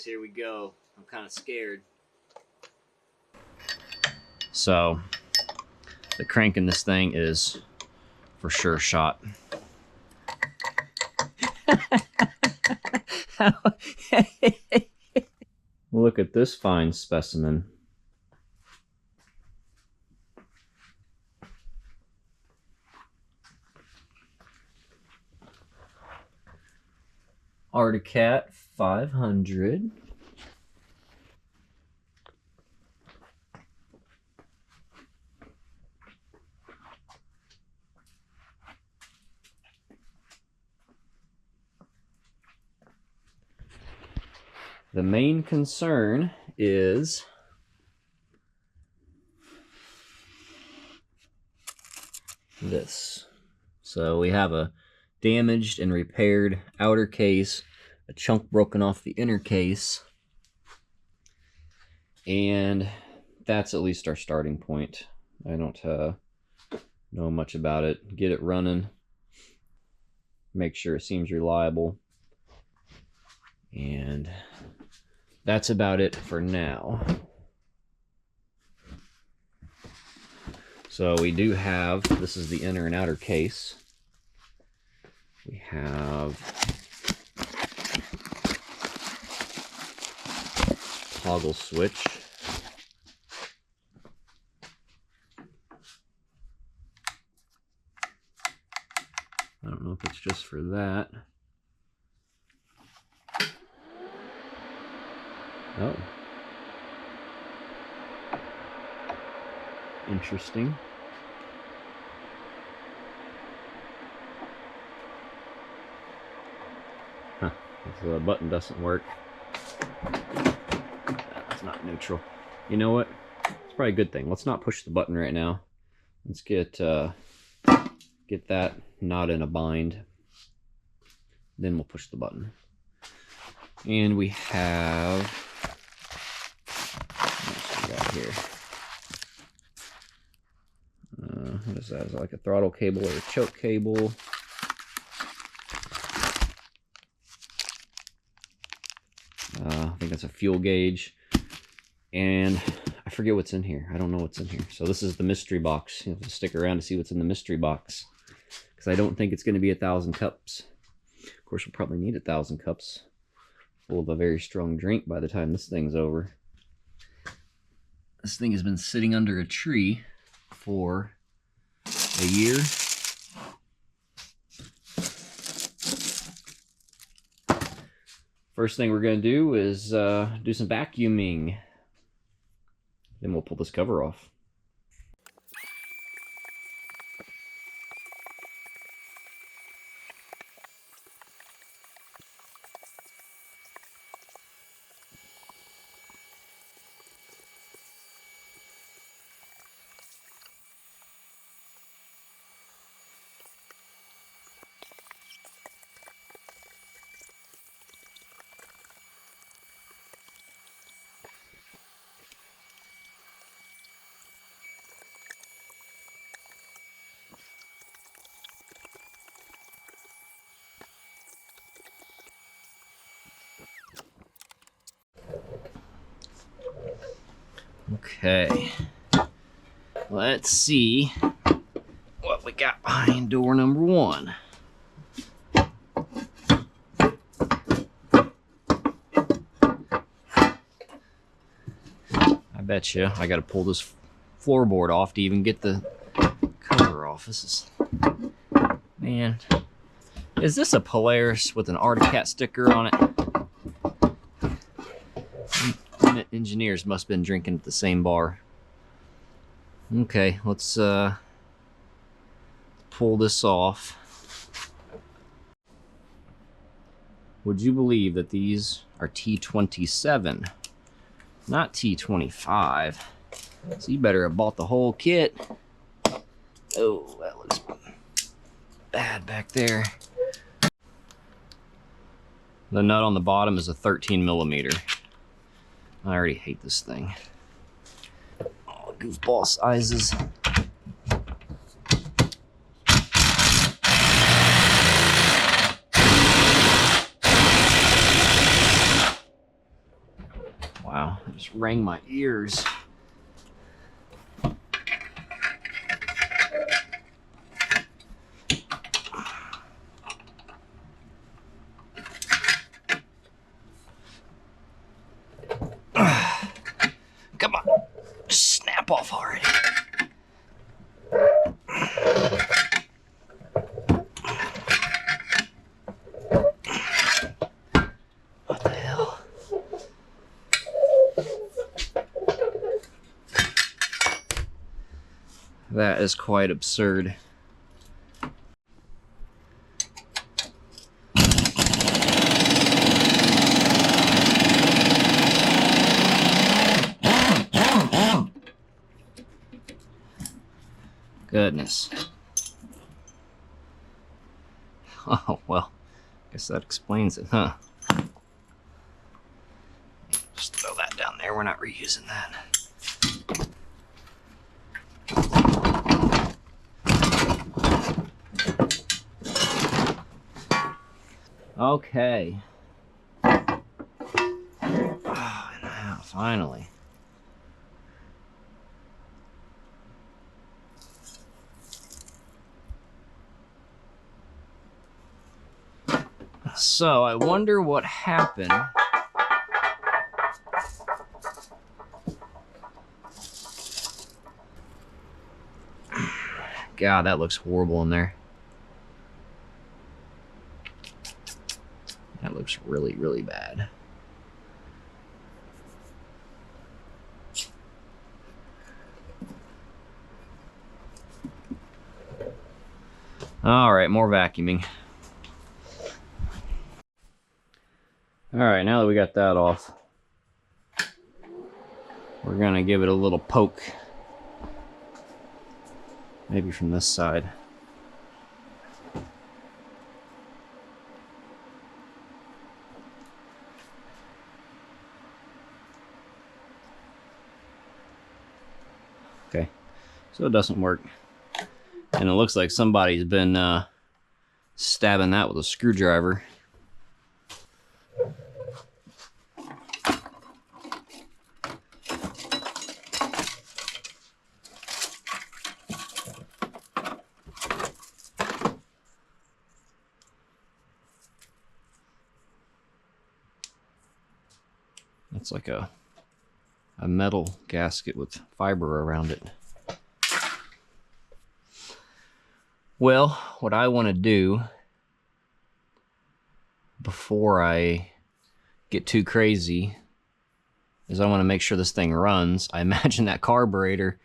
boys, here we go. I'm kind of scared. So, the crank in this thing is for sure shot. Look at this fine specimen. Articat 500. The main concern is this. So we have a damaged and repaired outer case, a chunk broken off the inner case, and that's at least our starting point. I don't know much about it. Get it running, make sure it seems reliable, and that's about it for now. So we do have, this is the inner and outer case. We have toggle switch. I don't know if it's just for that. Oh. Interesting. Huh. The button doesn't work. That's not neutral. You know what? It's probably a good thing. Let's not push the button right now. Let's get that not in a bind. Then we'll push the button. And we have, what we got here? What is that? Is that like a throttle cable or a choke cable? I think that's a fuel gauge. And I forget what's in here. I don't know what's in here. So this is the mystery box. You have to stick around to see what's in the mystery box, because I don't think it's going to be 1,000 cups. Of course, we'll probably need 1,000 cups full of a very strong drink by the time this thing's over. This thing has been sitting under a tree for a year. First thing we're going to do is do some vacuuming. Then we'll pull this cover off. Okay, let's see what we got behind door number 1. I bet you I got to pull this floorboard off to even get the cover off. This is, man, is this a Polaris with an Articat sticker on it? Engineers must have been drinking at the same bar. Okay, let's pull this off. Would you believe that these are T27, not T25? So you better have bought the whole kit. Oh, that looks bad back there. The nut on the bottom is a 13 millimeter. I already hate this thing. Oh, goofball sizes. Wow, it just rang my ears. Come on, just snap off already. What the hell? That is quite absurd. Goodness. Oh, well, guess that explains it, huh? Just throw that down there. We're not reusing that. Okay. Oh, now, finally. So, I wonder what happened. God, that looks horrible in there. That looks really, really bad. All right, more vacuuming. All right, now that we got that off, we're gonna give it a little poke. Maybe from this side. Okay, so it doesn't work. And it looks like somebody's been stabbing that with a screwdriver. It's like a metal gasket with fiber around it. Well, what I want to do before I get too crazy is I want to make sure this thing runs. I imagine that carburetor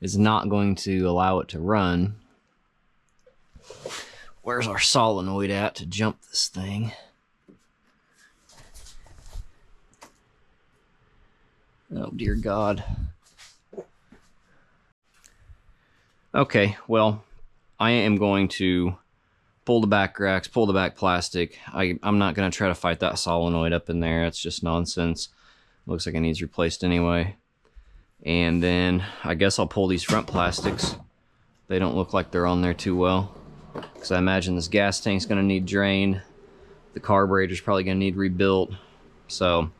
is not going to allow it to run. Where's our solenoid at to jump this thing? Oh, dear God. Okay, well, I am going to pull the back racks, pull the back plastic. I'm not going to try to fight that solenoid up in there. It's just nonsense. Looks like it needs replaced anyway. And then I guess I'll pull these front plastics. They don't look like they're on there too well, because I imagine this gas tank's going to need drained. The carburetor's probably going to need rebuilt. So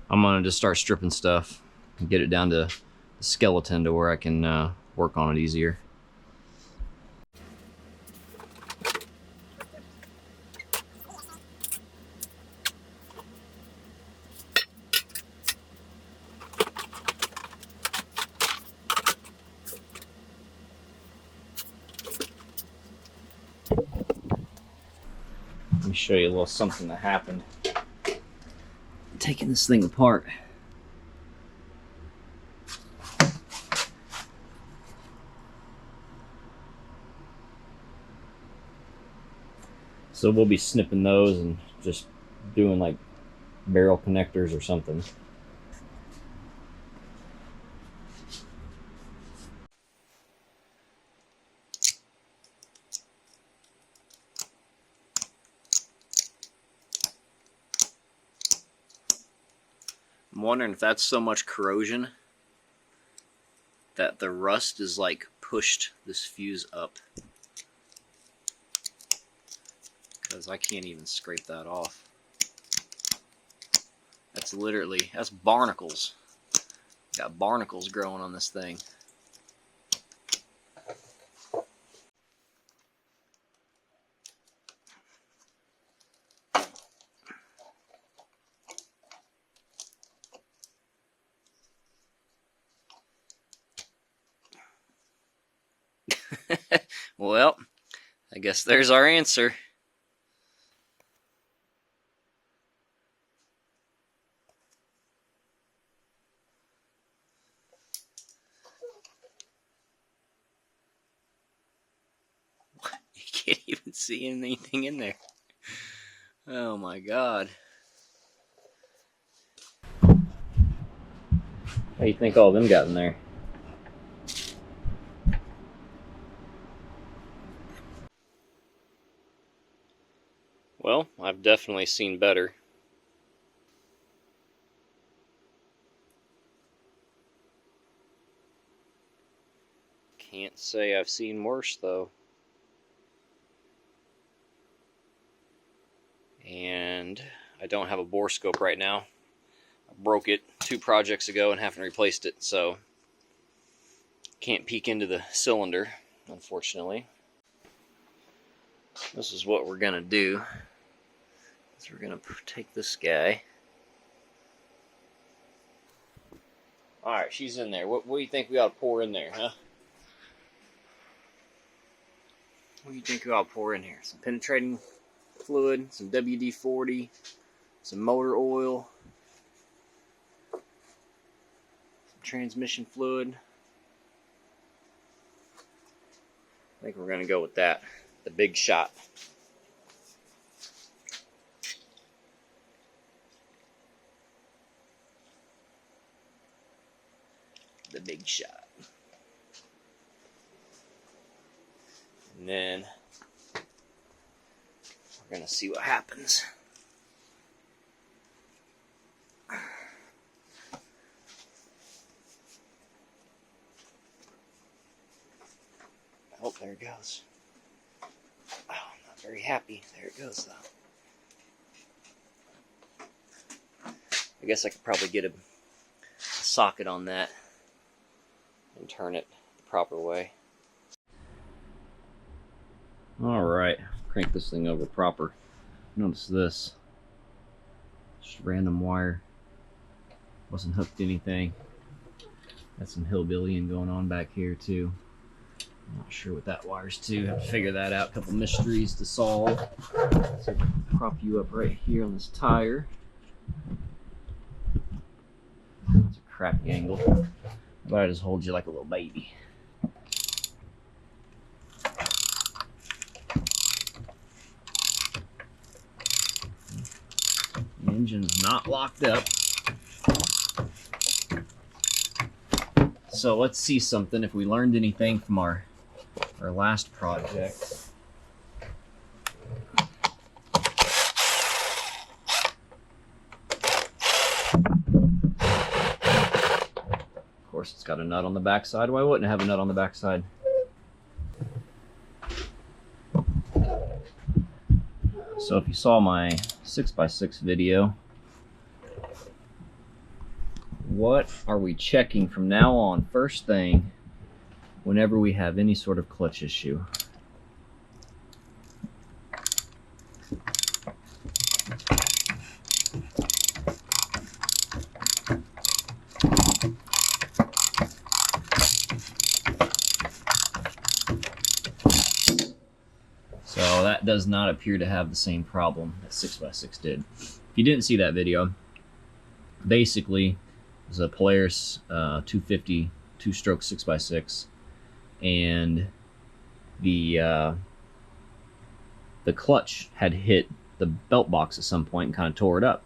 I'm going to just start stripping stuff and get it down to the skeleton to where I can work on it easier. Let me show you a little something that happened taking this thing apart. So we'll be snipping those and just doing like barrel connectors or something. I'm wondering if that's so much corrosion that the rust is like pushed this fuse up, because I can't even scrape that off. That's literally, that's barnacles. Got barnacles growing on this thing. Well, I guess there's our answer. You can't even see anything in there. Oh my God. How do you think all of them got in there? Well, I've definitely seen better. Can't say I've seen worse, though. And I don't have a bore scope right now. I broke it 2 projects ago and haven't replaced it, so can't peek into the cylinder, unfortunately. This is what we're gonna do. So we're gonna take this guy. Alright, she's in there. What do you think we ought to pour in there, huh? What do you think we ought to pour in here? Some penetrating fluid, some WD-40, some motor oil, some transmission fluid. I think we're going to go with that, the big shot. The big shot. And then we're going to see what happens. Oh, there it goes. Oh, I'm not very happy. There it goes, though. I guess I could probably get a socket on that and turn it the proper way. Alright, crank this thing over proper. Notice this. Just random wire. Wasn't hooked to anything. Got some hillbillying going on back here too. I'm not sure what that wire's to. Have to figure that out. A couple mysteries to solve. So I can prop you up right here on this tire. That's a crappy angle. But I just hold you like a little baby. The engine's not locked up. So let's see something, if we learned anything from our last project. Of course, it's got a nut on the backside. Why wouldn't it have a nut on the backside? So if you saw my 6x6 video, what are we checking from now on first thing whenever we have any sort of clutch issue? So that does not appear to have the same problem that 6x6 did. If you didn't see that video, basically it was a Polaris 250 two-stroke 6x6, and the clutch had hit the belt box at some point and kind of tore it up.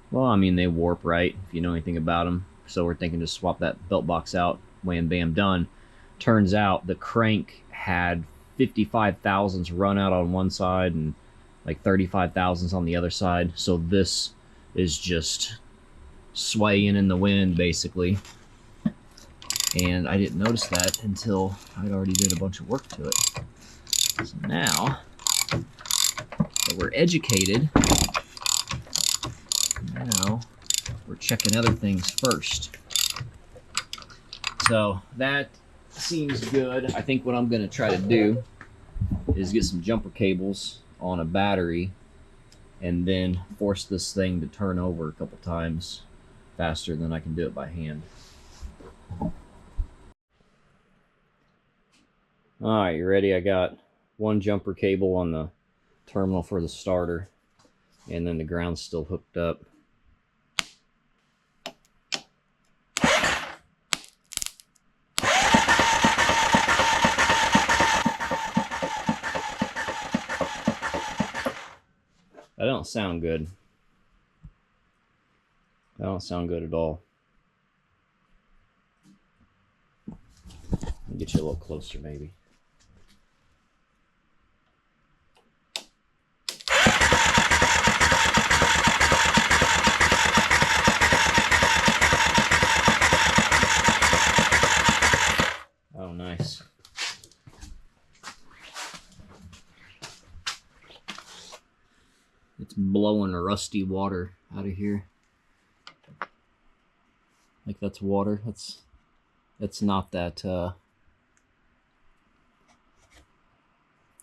Well, I mean, they warp, right, if you know anything about them. So we're thinking to swap that belt box out, wham, bam, done. Turns out the crank had 55 thousandths run out on one side and like 35 thousandths on the other side. So this is just swaying in the wind, basically. And I didn't notice that until I'd already did a bunch of work to it. So now that we're educated, now we're checking other things first. So that seems good. I think what I'm going to try to do is get some jumper cables on a battery and then force this thing to turn over a couple times faster than I can do it by hand. All right, you ready? I got one jumper cable on the terminal for the starter, and then the ground's still hooked up. That don't sound good. That don't sound good at all. I'll get you a little closer, maybe. Oh, nice. It's blowing rusty water out of here. Like that's water. That's not that the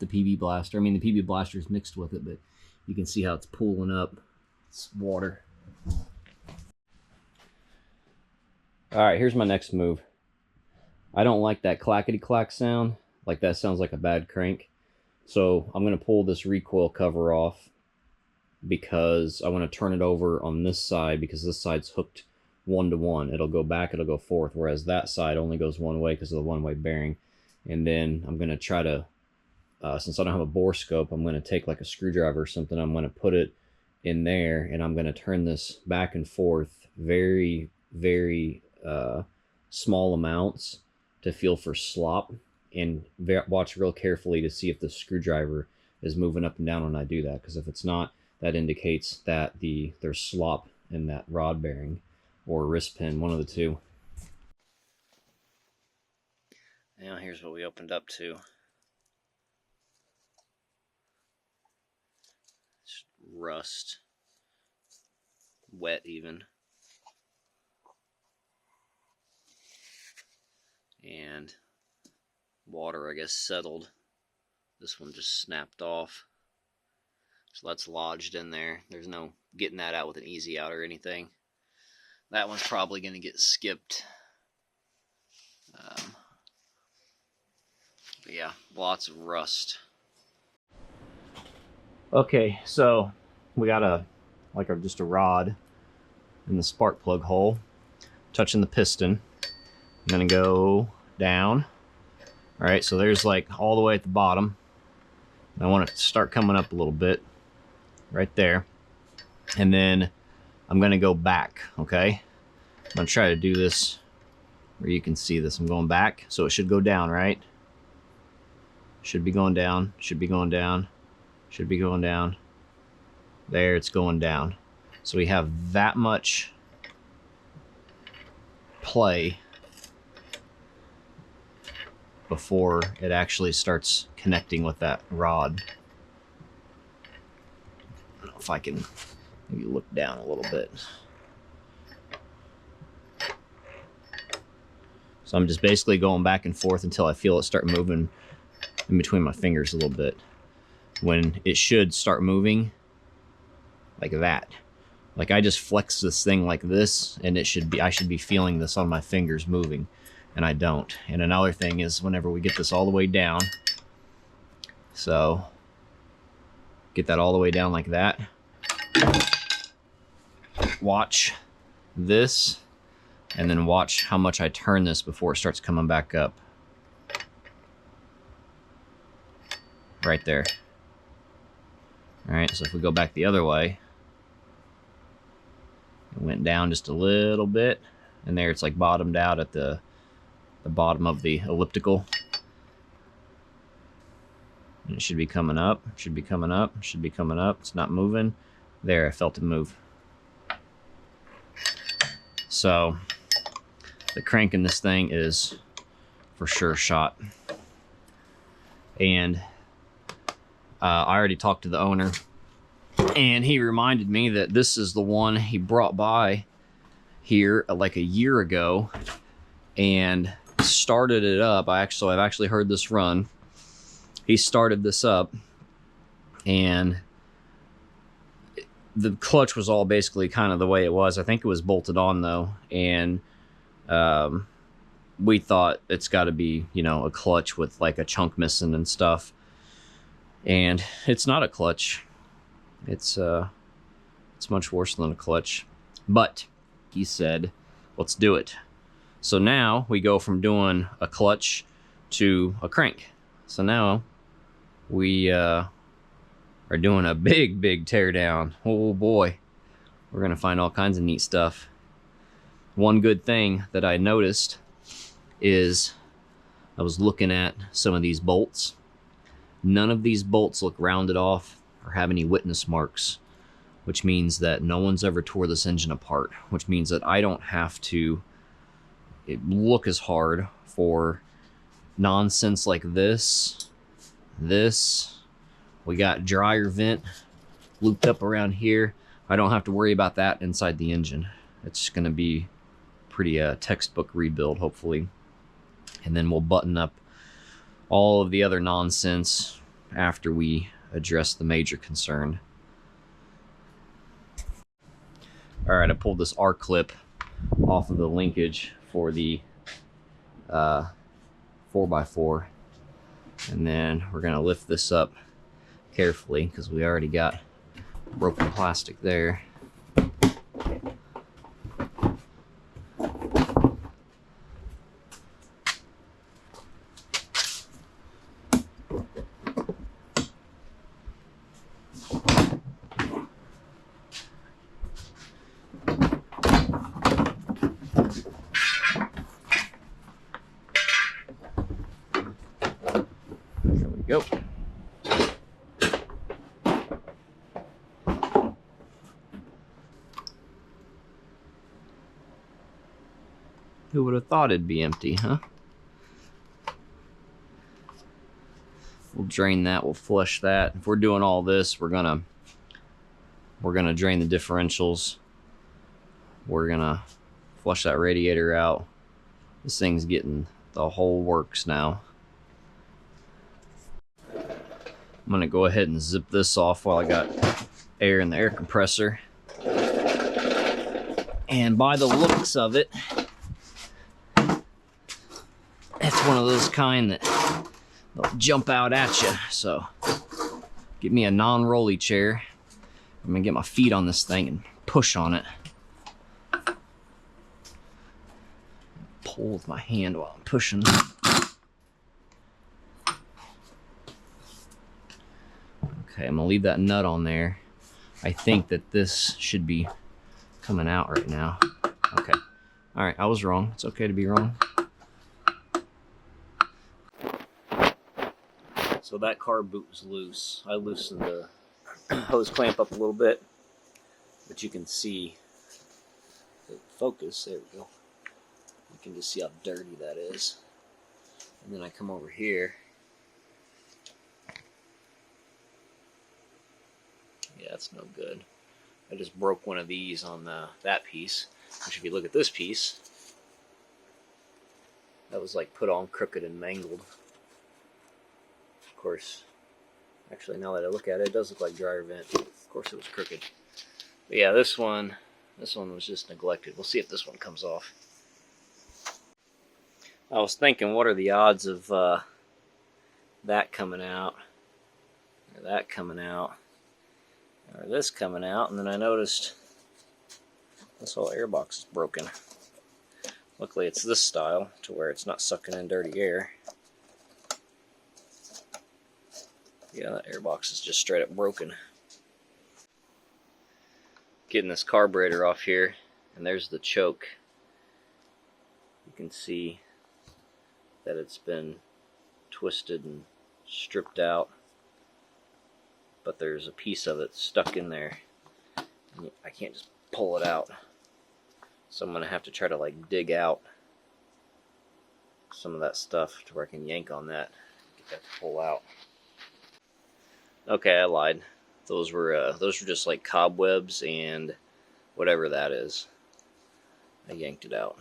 PB blaster. I mean, the PB blaster is mixed with it, but you can see how it's pooling up. It's water. All right, here's my next move. I don't like that clackety-clack sound. Like that sounds like a bad crank. So I'm going to pull this recoil cover off because I want to turn it over on this side because this side's hooked 1-to-1. It'll go back, it'll go forth, whereas that side only goes one way because of the one-way bearing. And then I'm going to try to, since I don't have a bore scope, I'm going to take like a screwdriver or something. I'm going to put it in there and I'm going to turn this back and forth very, very small amounts to feel for slop, and watch real carefully to see if the screwdriver is moving up and down when I do that, because if it's not, that indicates that there's slop in that rod bearing or wrist pin, one of the two. Now here's what we opened up to. Just rust, wet even. And water, I guess, settled. This one just snapped off. So that's lodged in there. There's no getting that out with an easy out or anything. That one's probably going to get skipped. But yeah, lots of rust. Okay, so we got just a rod in the spark plug hole, touching the piston. I'm gonna go down. All right, so there's like all the way at the bottom. I want it to start coming up a little bit right there. And then I'm gonna go back, okay? I'm gonna try to do this where you can see this. I'm going back, so it should go down, right? Should be going down, should be going down, should be going down. There, it's going down. So we have that much play before it actually starts connecting with that rod. I don't know if I can maybe look down a little bit. So I'm just basically going back and forth until I feel it start moving in between my fingers a little bit. When it should start moving like that. Like I just flex this thing like this, and I should be feeling this on my fingers moving. And I don't. And another thing is whenever we get this all the way down, so get that all the way down like that, watch this, and then watch how much I turn this before it starts coming back up. Right there. All right, so if we go back the other way, it went down just a little bit, and there it's like bottomed out at the bottom of the elliptical. And it should be coming up, should be coming up, should be coming up. It's not moving. There, I felt it move. So the crank in this thing is for sure shot. And I already talked to the owner, and he reminded me that this is the one he brought by here like a year ago and started it up. I've actually heard this run. He started this up, and the clutch was all basically kind of the way it was. I think it was bolted on though, and we thought it's got to be, you know, a clutch with like a chunk missing and stuff. And it's not a clutch. It's much worse than a clutch. But he said, let's do it. So now we go from doing a clutch to a crank. So now we are doing a big teardown. Oh boy, we're gonna find all kinds of neat stuff. One good thing that I noticed is I was looking at some of these bolts. None of these bolts look rounded off or have any witness marks, which means that no one's ever tore this engine apart, which means that I don't have to look as hard for nonsense like this. We got dryer vent looped up around here. I don't have to worry about that inside the engine. It's going to be pretty textbook rebuild, hopefully. And then we'll button up all of the other nonsense after we address the major concern. All right, I pulled this R-clip off of the linkage for the 4x4, and then we're gonna lift this up carefully because we already got broken plastic there. Go. Who would have thought it'd be empty, huh? We'll drain that, we'll flush that. If we're doing all this, we're gonna drain the differentials. We're gonna flush that radiator out. This thing's getting the whole works now. I'm gonna go ahead and zip this off while I got air in the air compressor. And by the looks of it, it's one of those kind that they'll jump out at you. So get me a non-rolly chair. I'm gonna get my feet on this thing and push on it. Pull with my hand while I'm pushing. Okay, I'm gonna leave that nut on there. I think that this should be coming out right now. Okay. All right, I was wrong. It's okay to be wrong. So that carb boot was loose. I loosened the hose clamp up a little bit, but you can see the focus. There we go. You can just see how dirty that is. And then I come over here. Yeah, that's no good. I just broke one of these on that piece, which if you look at this piece, that was like put on crooked and mangled. Of course, actually now that I look at it, it does look like dryer vent. Of course it was crooked. But yeah, this one was just neglected. We'll see if this one comes off. I was thinking, what are the odds of that coming out, or that coming out, or this coming out? And then I noticed this whole airbox is broken. Luckily it's this style to where it's not sucking in dirty air. Yeah, that airbox is just straight up broken. Getting this carburetor off here, and there's the choke. You can see that it's been twisted and stripped out, but there's a piece of it stuck in there. I can't just pull it out, so I'm gonna have to try to like dig out some of that stuff to where I can yank on that, get that to pull out. Okay, I lied. Those were just like cobwebs and whatever that is. I yanked it out.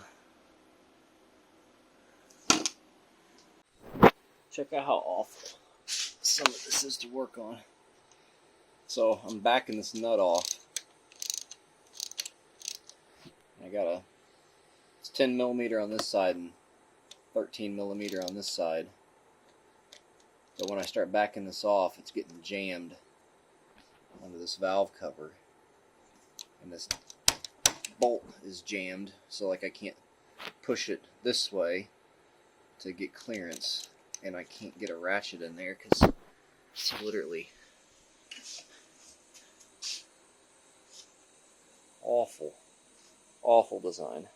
Check out how awful some of this is to work on. So I'm backing this nut off. It's 10 millimeter on this side and 13 millimeter on this side. So when I start backing this off, it's getting jammed onto this valve cover. And this bolt is jammed, so like I can't push it this way to get clearance. And I can't get a ratchet in there because it's literally awful. Awful design.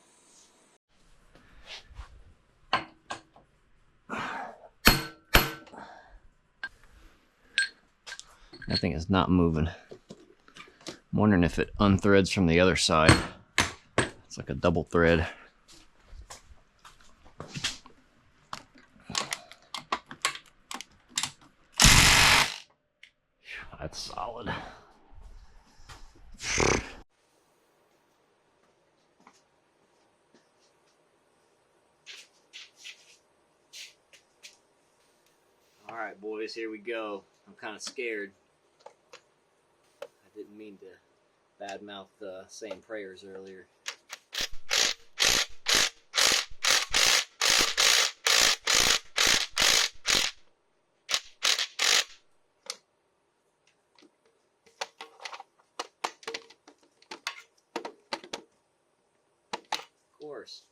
That thing is not moving. I'm wondering if it unthreads from the other side. It's like a double thread. That's solid. All right, boys, here we go. I'm kind of scared. I didn't mean to badmouth saying prayers earlier. Of course.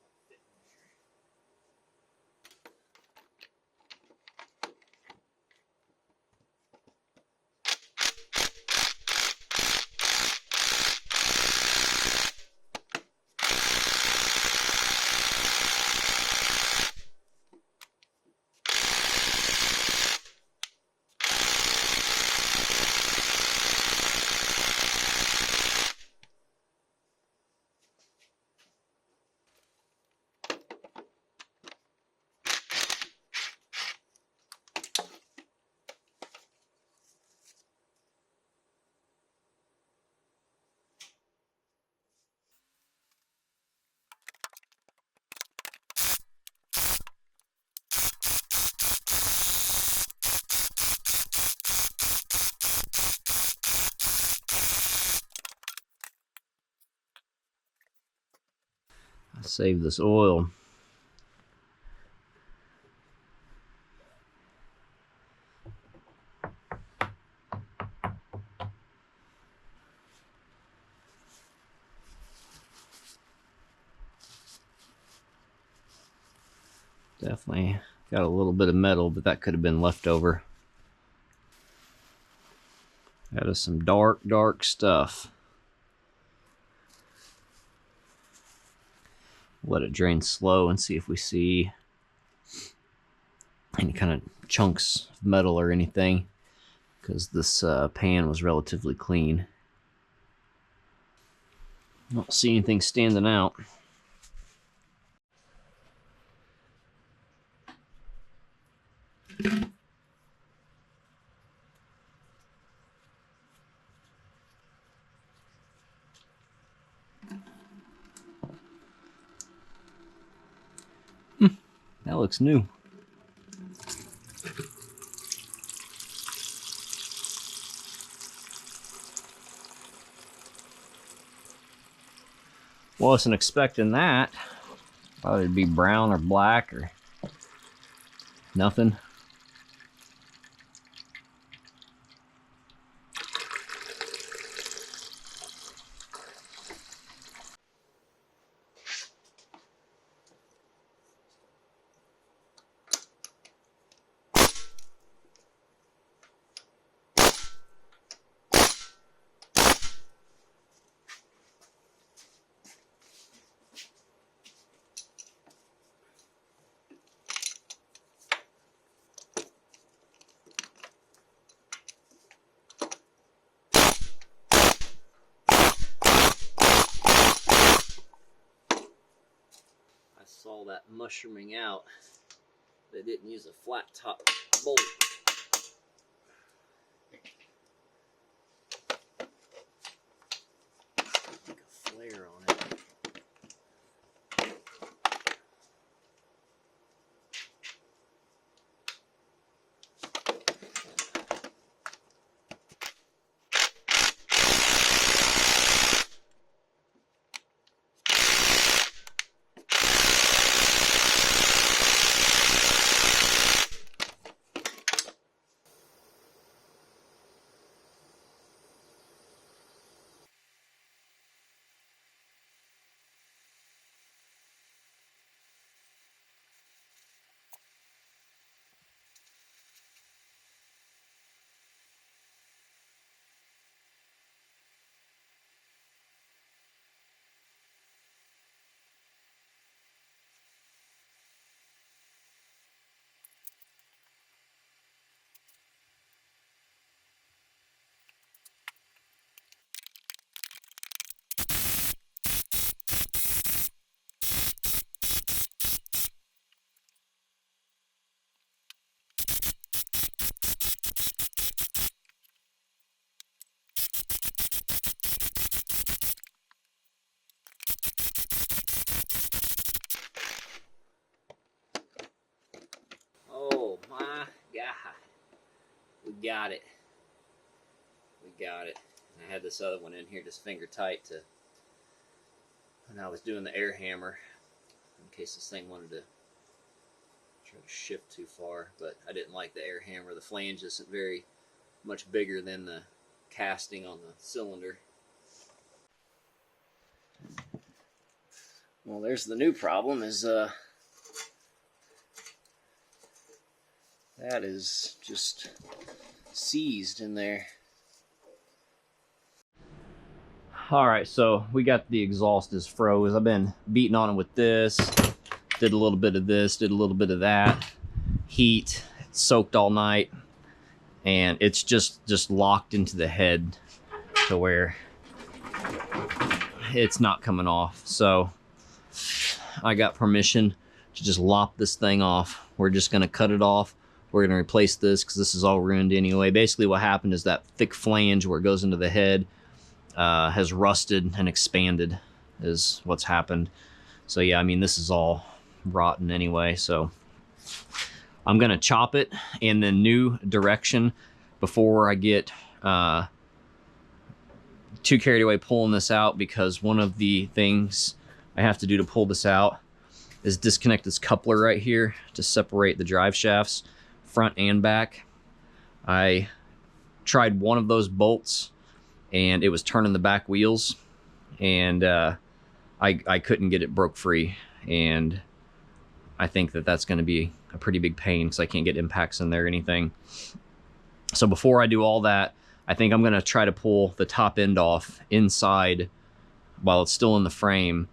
Save this oil. Definitely got a little bit of metal, but that could have been leftover. That is some dark, dark stuff. Let it drain slow and see if we see any kind of chunks of metal or anything, because this pan was relatively clean. I don't see anything standing out. That looks new. Wasn't expecting that. Thought it'd be brown or black or nothing. I saw that mushrooming out. They didn't use a flat top bolt. Like a flare on it. got it. We got it. I had this other one in here just finger tight to when I was doing the air hammer in case this thing wanted to try to shift too far, but I didn't like the air hammer. The flange isn't very much bigger than the casting on the cylinder. Well, there's the new problem is that is just seized in there. All right, so we got the exhaust is froze. I've been beating on it with this, did a little bit of this, did a little bit of that. Heat, it's soaked all night, and it's just locked into the head to where it's not coming off. So I got permission to just lop this thing off. We're just gonna cut it off. We're gonna replace this because this is all ruined anyway. Basically what happened is that thick flange where it goes into the head has rusted and expanded is what's happened. So yeah, I mean, this is all rotten anyway. So I'm gonna chop it in the new direction before I get too carried away pulling this out, because one of the things I have to do to pull this out is disconnect this coupler right here to separate the drive shafts front and back. I tried one of those bolts and it was turning the back wheels, and I couldn't get it broke free, and I think that that's going to be a pretty big pain because I can't get impacts in there or anything. So before I do all that, I think I'm going to try to pull the top end off inside while it's still in the frame,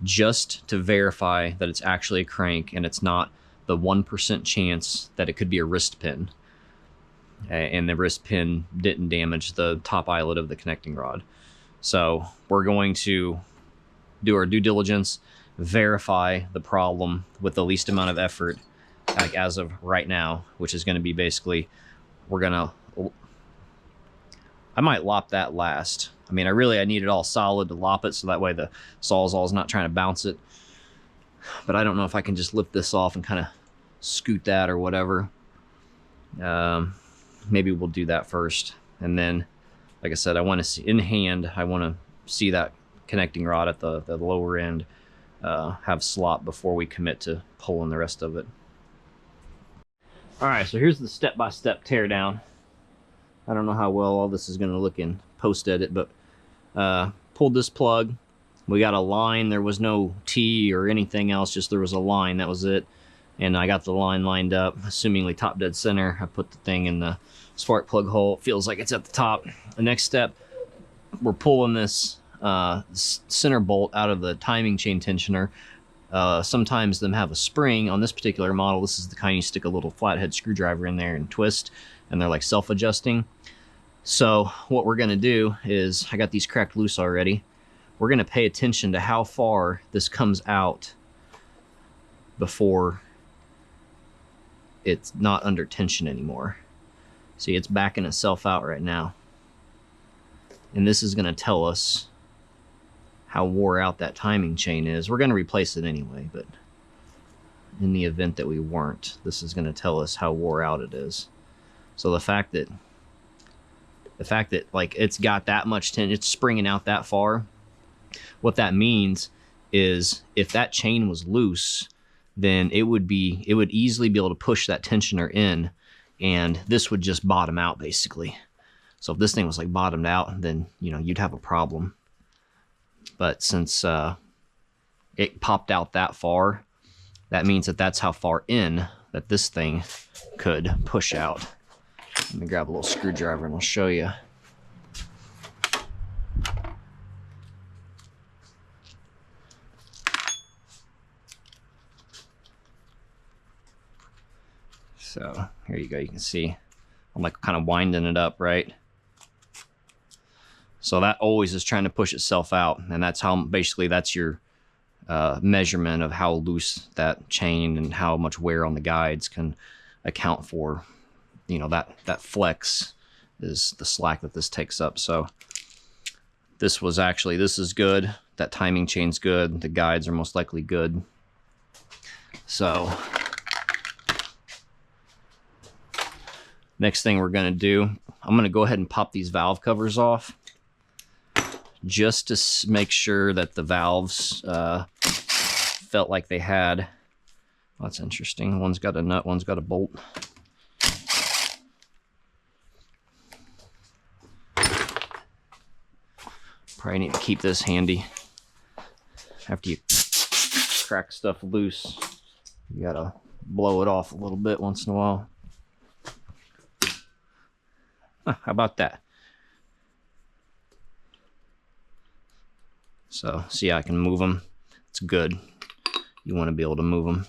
just to verify that it's actually a crank and it's not the 1% chance that it could be a wrist pin. And the wrist pin didn't damage the top eyelet of the connecting rod. So we're going to do our due diligence, verify the problem with the least amount of effort, like as of right now, which is going to be basically, I might lop that last. I mean, I need it all solid to lop it, so that way the Sawzall is not trying to bounce it. But I don't know if I can just lift this off and kind of scoot that or whatever. Maybe we'll do that first. And then, like I said, I want to see in hand, I want to see that connecting rod at the lower end have slop before we commit to pulling the rest of it. All right, so here's the step-by-step teardown. I don't know how well all this is going to look in post-edit, but pulled this plug. We got a line. There was no T or anything else, just there was a line. That was it. And I got the line lined up, assumingly top dead center. I put the thing in the spark plug hole. It feels like it's at the top. The next step, we're pulling this center bolt out of the timing chain tensioner. Sometimes them have a spring. On this particular model, this is the kind you stick a little flathead screwdriver in there and twist, and they're like self-adjusting. So what we're gonna do is, I got these cracked loose already. We're gonna pay attention to how far this comes out before it's not under tension anymore. See, it's backing itself out right now. And this is gonna tell us how wore out that timing chain is. We're gonna replace it anyway, but in the event that we weren't, this is gonna tell us how wore out it is. So the fact that like it's got that much tension, it's springing out that far, what that means is if that chain was loose, then it would easily be able to push that tensioner in, and this would just bottom out basically. So if this thing was like bottomed out, then you'd have a problem. But since it popped out that far, that means that that's how far in that this thing could push out. Let me grab a little screwdriver and I'll show you. So here you go, you can see I'm like kind of winding it up, right? So that always is trying to push itself out, and that's how basically that's your measurement of how loose that chain and how much wear on the guides can account for. That flex is the slack that this takes up. So this is good. That timing chain's good. The guides are most likely good. So Next thing we're going to do, I'm going to go ahead and pop these valve covers off just to make sure that the valves felt like they had. Oh, that's interesting. One's got a nut, one's got a bolt. Probably need to keep this handy. After you crack stuff loose, you gotta blow it off a little bit once in a while. Huh, how about that? So, see, I can move them. It's good. You want to be able to move them.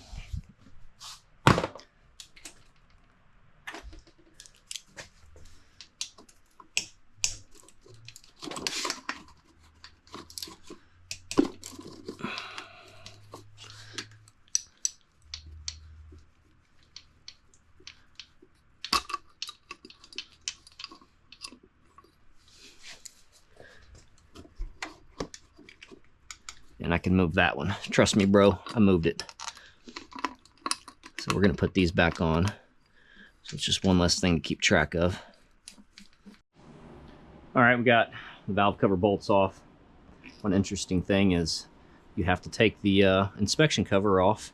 And I can move that one. Trust me, bro, I moved it. So we're gonna put these back on. So it's just one less thing to keep track of. All right, we got the valve cover bolts off. One interesting thing is you have to take the inspection cover off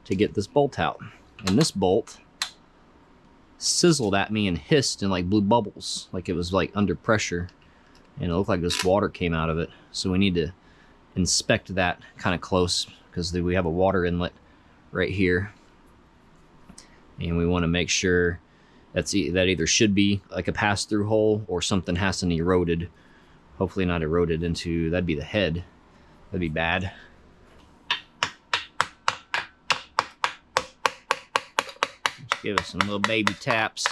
to get this bolt out. And this bolt sizzled at me and hissed and like blew bubbles, like it was like under pressure. And it looked like this water came out of it. So we need to inspect that kind of close because we have a water inlet right here, and we want to make sure that either should be like a pass-through hole or something hasn't eroded. Hopefully not eroded into, that'd be the head. That'd be bad. Just give it some little baby taps.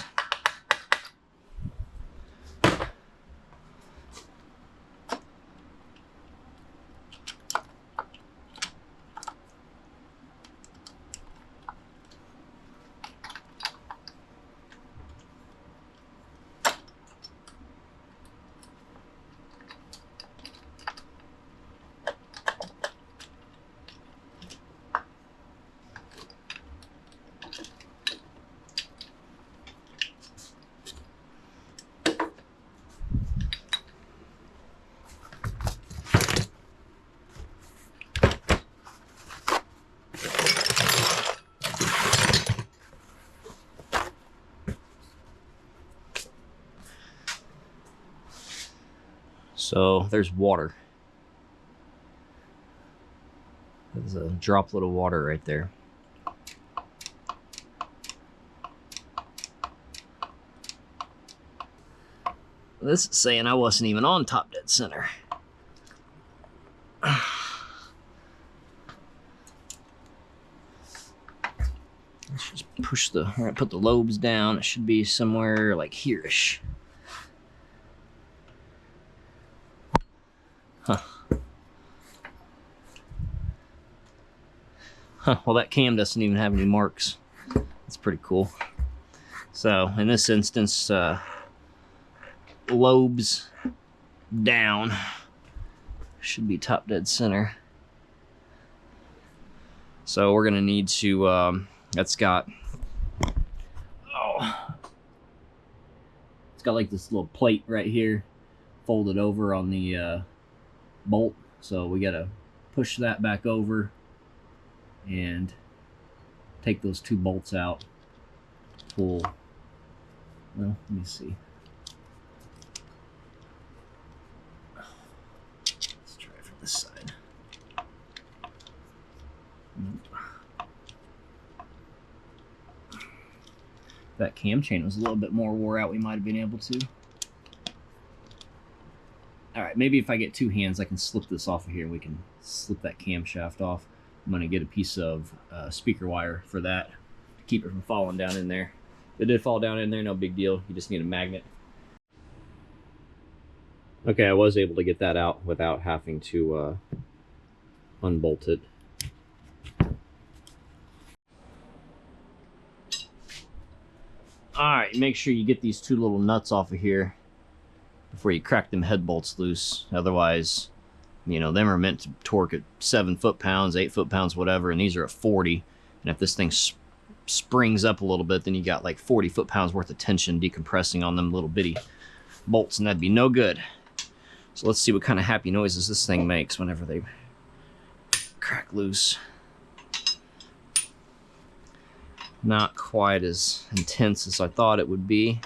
So there's water. There's a droplet of water right there. This is saying I wasn't even on top dead center. Let's just push the, all right, put the lobes down. It should be somewhere like here-ish. Huh. Huh, well that cam doesn't even have any marks. That's pretty cool. So in this instance, lobes down should be top dead center. So we're gonna need to, that's got, oh, it's got like this little plate right here folded over on the bolt, so we gotta push that back over and take those two bolts out. Pull, well, let me see. Let's try it from this side. If that cam chain was a little bit more wore out, we might have been able to. All right, maybe if I get two hands, I can slip this off of here. We can slip that camshaft off. I'm gonna get a piece of speaker wire for that to keep it from falling down in there. If it did fall down in there, no big deal. You just need a magnet. Okay, I was able to get that out without having to unbolt it. All right, make sure you get these two little nuts off of here before you crack them head bolts loose. Otherwise, you know, them are meant to torque at 7 foot-pounds, 8 foot-pounds, whatever, and these are at 40. And if this thing springs up a little bit, then you got like 40 foot-pounds worth of tension decompressing on them little bitty bolts, and that'd be no good. So let's see what kind of happy noises this thing makes whenever they crack loose. Not quite as intense as I thought it would be.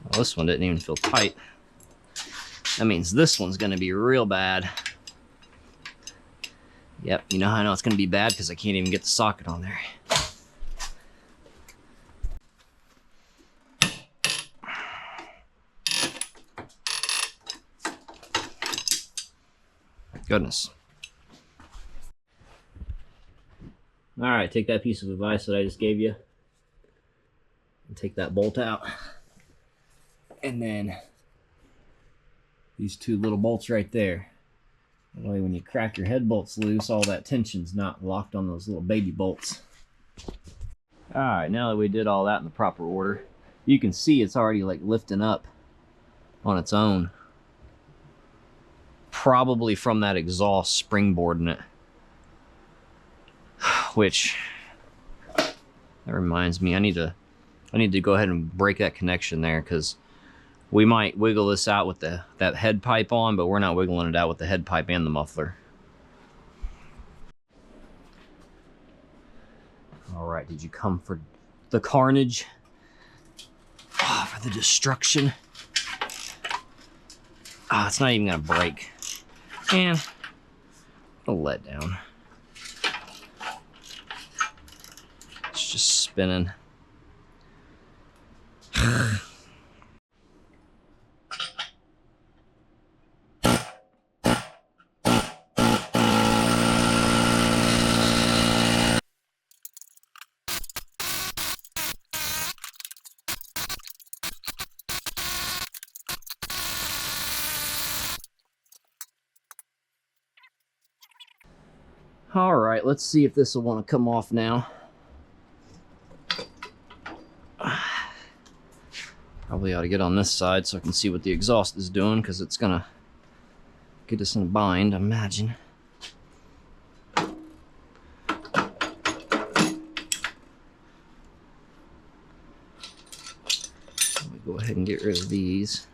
Well, this one didn't even feel tight. That means this one's going to be real bad. Yep, you know how I know it's going to be bad? Because I can't even get the socket on there. Goodness. All right, take that piece of advice that I just gave you and take that bolt out. And then these two little bolts right there. That way when you crack your head bolts loose, all that tension's not locked on those little baby bolts. All right, now that we did all that in the proper order, you can see it's already like lifting up on its own. Probably from that exhaust springboard in it. Which, that reminds me, I need to go ahead and break that connection there, because we might wiggle this out with that head pipe on, but we're not wiggling it out with the head pipe and the muffler. All right, did you come for the carnage? Oh, for the destruction? Ah, it's not even gonna break. And a letdown. It's just spinning. All right, let's see if this will want to come off now. Probably ought to get on this side so I can see what the exhaust is doing, because it's gonna get us in a bind, I imagine. Let me go ahead and get rid of these.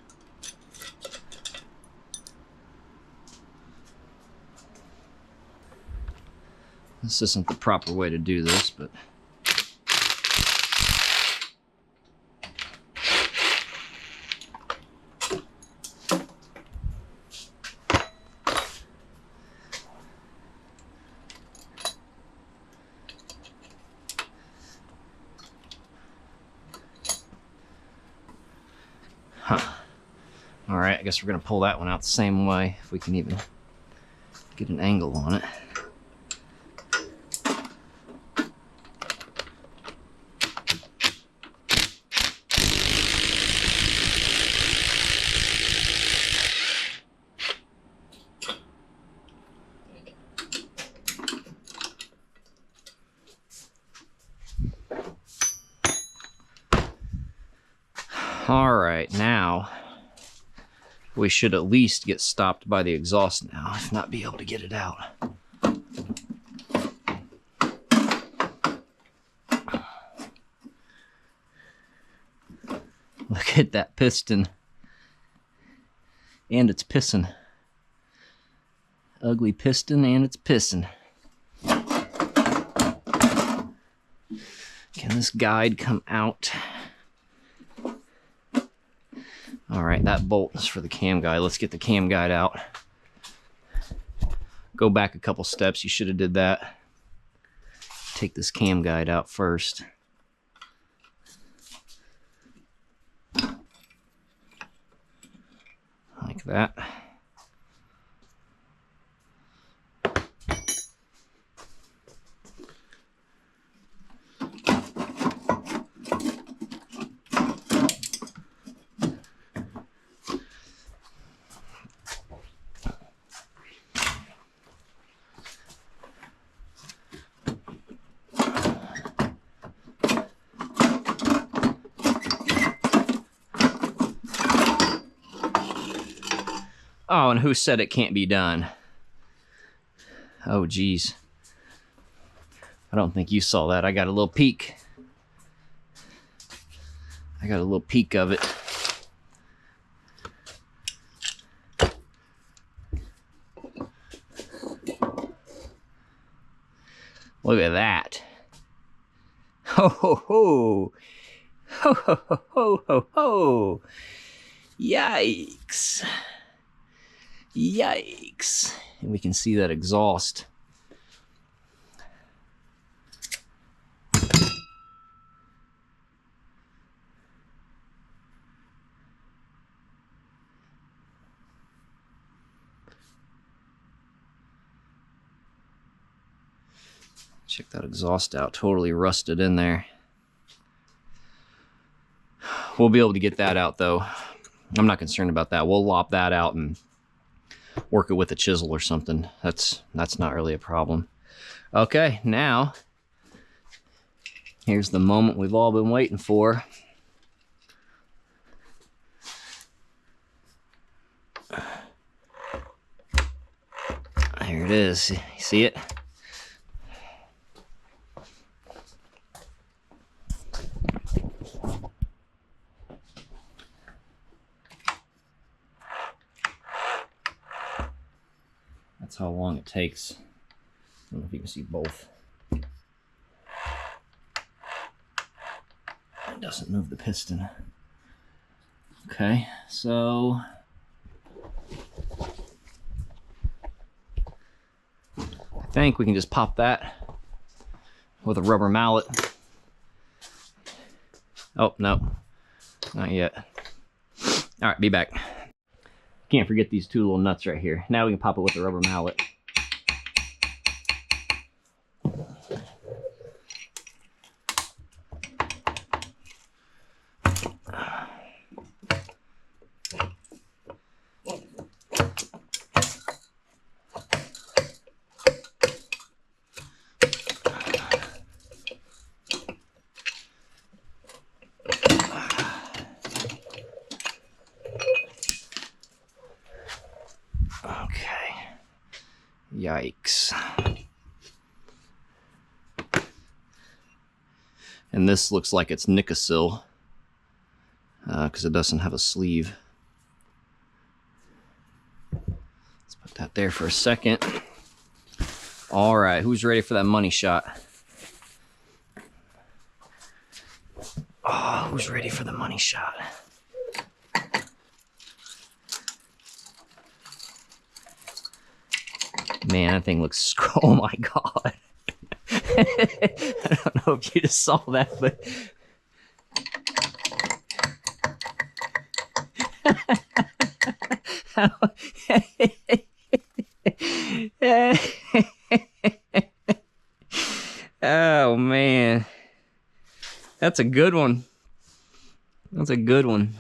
This isn't the proper way to do this, but all right, I guess we're gonna pull that one out the same way if we can even get an angle on it. All right, now we should at least get stopped by the exhaust now, if not be able to get it out. Look at that piston. And it's pissing. Ugly piston and it's pissing. Can this guide come out? All right, that bolt is for the cam guide. Let's get the cam guide out. Go back a couple steps. You should have did that. Take this cam guide out first. Like that. Oh, and who said it can't be done? Oh, geez. I don't think you saw that. I got a little peek. I got a little peek of it. Look at that. Ho, ho, ho. Ho, ho, ho, ho, ho, ho. Yikes. Yikes. And we can see that exhaust. Check that exhaust out, totally rusted in there. We'll be able to get that out though. I'm not concerned about that. We'll lop that out and work it with a chisel or something. That's not really a problem. Okay, now here's the moment we've all been waiting for. Here it is. You see it? That's how long it takes. I don't know if you can see both. It doesn't move the piston. Okay, so I think we can just pop that with a rubber mallet. Oh, no, not yet. All right, be back. Can't forget these two little nuts right here. Now we can pop it with a rubber mallet. Yikes. And this looks like it's Nicosil because it doesn't have a sleeve. Let's put that there for a second. All right, who's ready for that money shot? Oh, who's ready for the money shot? Man, that thing looks, oh my God. I don't know if you just saw that, but oh man, that's a good one. That's a good one.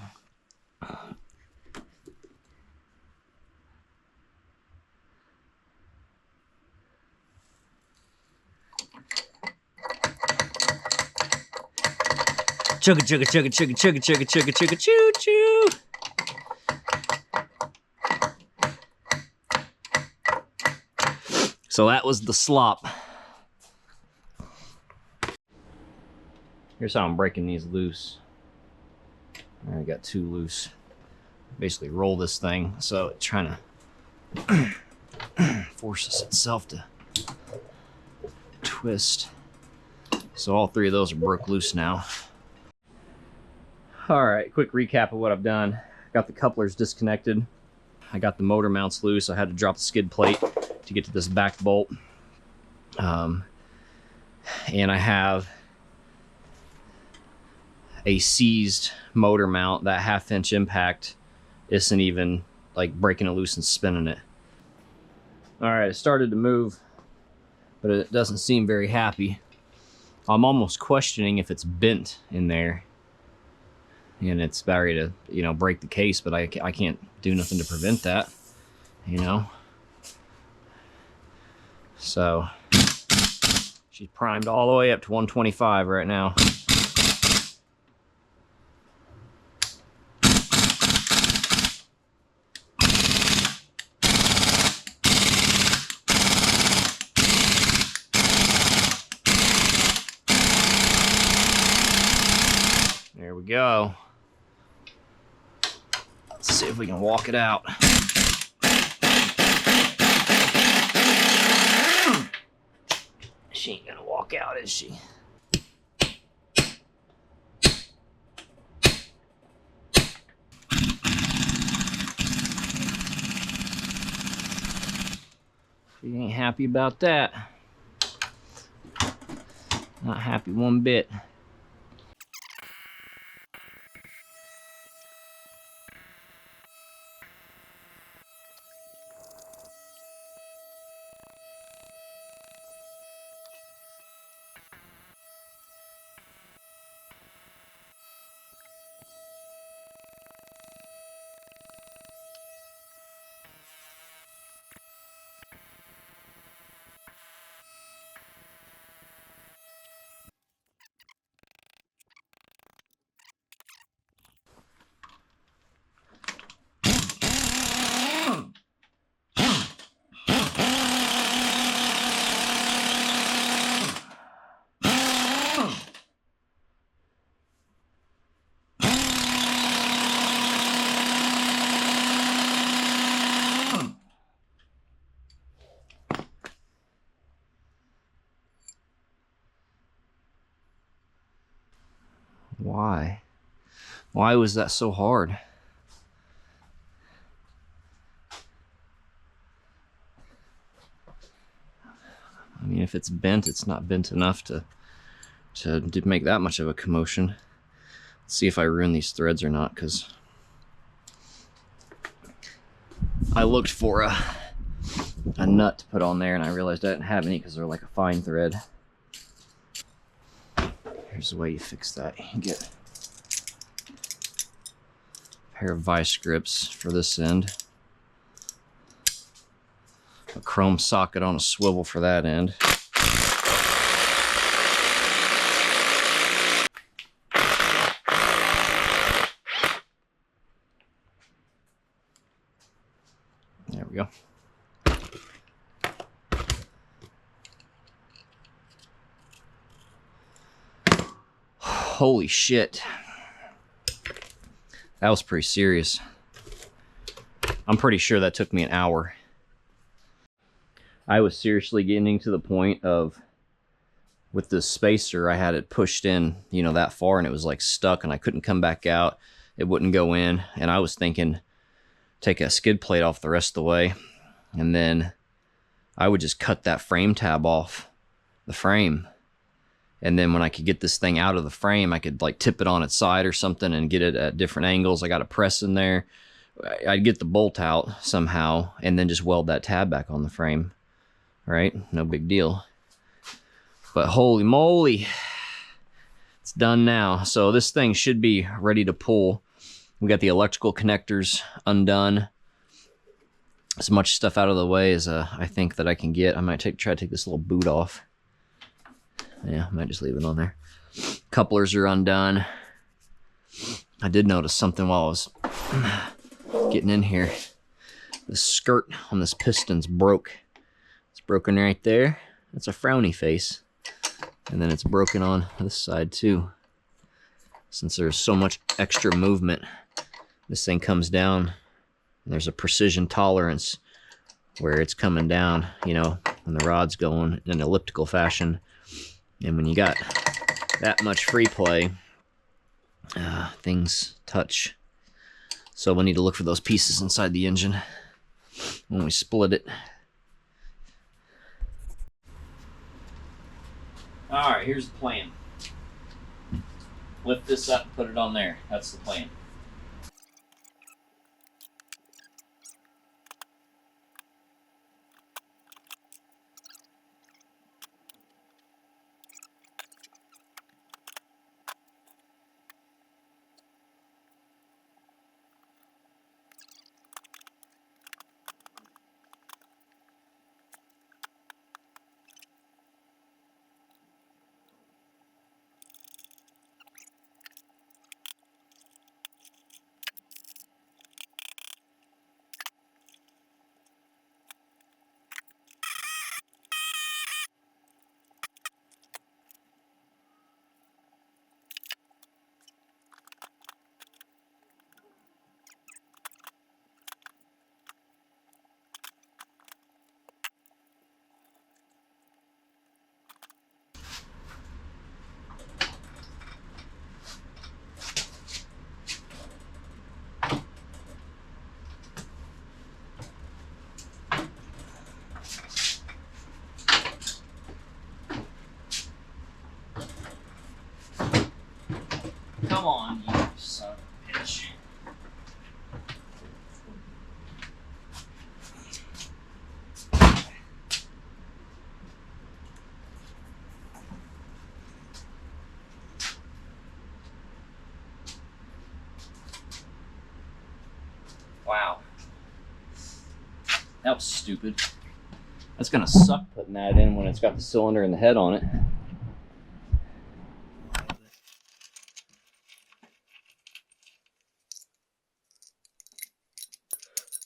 Chugga chugga chugga chugga chugga chugga chugga chugga choo choo. So that was the slop. Here's how I'm breaking these loose. I got two loose. Basically roll this thing so it's trying to forces itself to twist. So all three of those are broke loose now. All right, quick recap of what I've done. Got the couplers disconnected. I got the motor mounts loose. I had to drop the skid plate to get to this back bolt. And I have a seized motor mount. That 1/2 inch impact isn't even like breaking it loose and spinning it. All right, it started to move, but it doesn't seem very happy. I'm almost questioning if it's bent in there and it's ready to, you know, break the case, but I can't do nothing to prevent that, you know? So she's primed all the way up to 125 right now. we go. Let's see if we can walk it out. She ain't gonna walk out, is she? She ain't happy about that. Not happy one bit. Why? Why was that so hard? I mean, if it's bent, it's not bent enough to make that much of a commotion. Let's see if I ruin these threads or not, because I looked for a nut to put on there and I realized I didn't have any because they're like a fine thread. Here's the way you fix that. You get a pair of vice grips for this end, a chrome socket on a swivel for that end. There we go. Holy shit. That was pretty serious. I'm pretty sure that took me an hour. I was seriously getting to the point of, with the spacer, I had it pushed in, you know, that far, and it was like stuck and I couldn't come back out. It wouldn't go in. And I was thinking, take a skid plate off the rest of the way, and then I would just cut that frame tab off the frame. And then when I could get this thing out of the frame, I could like tip it on its side or something and get it at different angles. I got a press in there. I'd get the bolt out somehow and then just weld that tab back on the frame. Right? No big deal. But holy moly, it's done now. So this thing should be ready to pull. We got the electrical connectors undone. As much stuff out of the way as I think that I can get. I might try to take this little boot off. Yeah, I might just leave it on there. Couplers are undone. I did notice something while I was getting in here. The skirt on this piston's broke. It's broken right there. That's a frowny face. And then it's broken on this side too. Since there's so much extra movement, this thing comes down and there's a precision tolerance where it's coming down, you know, when the rod's going in an elliptical fashion. And when you got that much free play, things touch. So we'll need to look for those pieces inside the engine when we split it. All right, here's the plan. Lift this up and put it on there. That's the plan. Come on, you son of a bitch. Wow. That was stupid. That's gonna suck putting that in when it's got the cylinder and the head on it.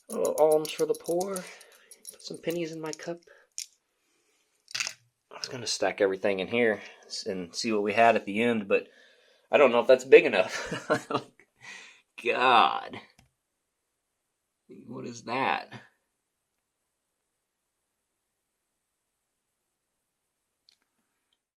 Little alms for the poor. Put some pennies in my cup. I was gonna stack everything in here and see what we had at the end, but I don't know if that's big enough. God. What is that?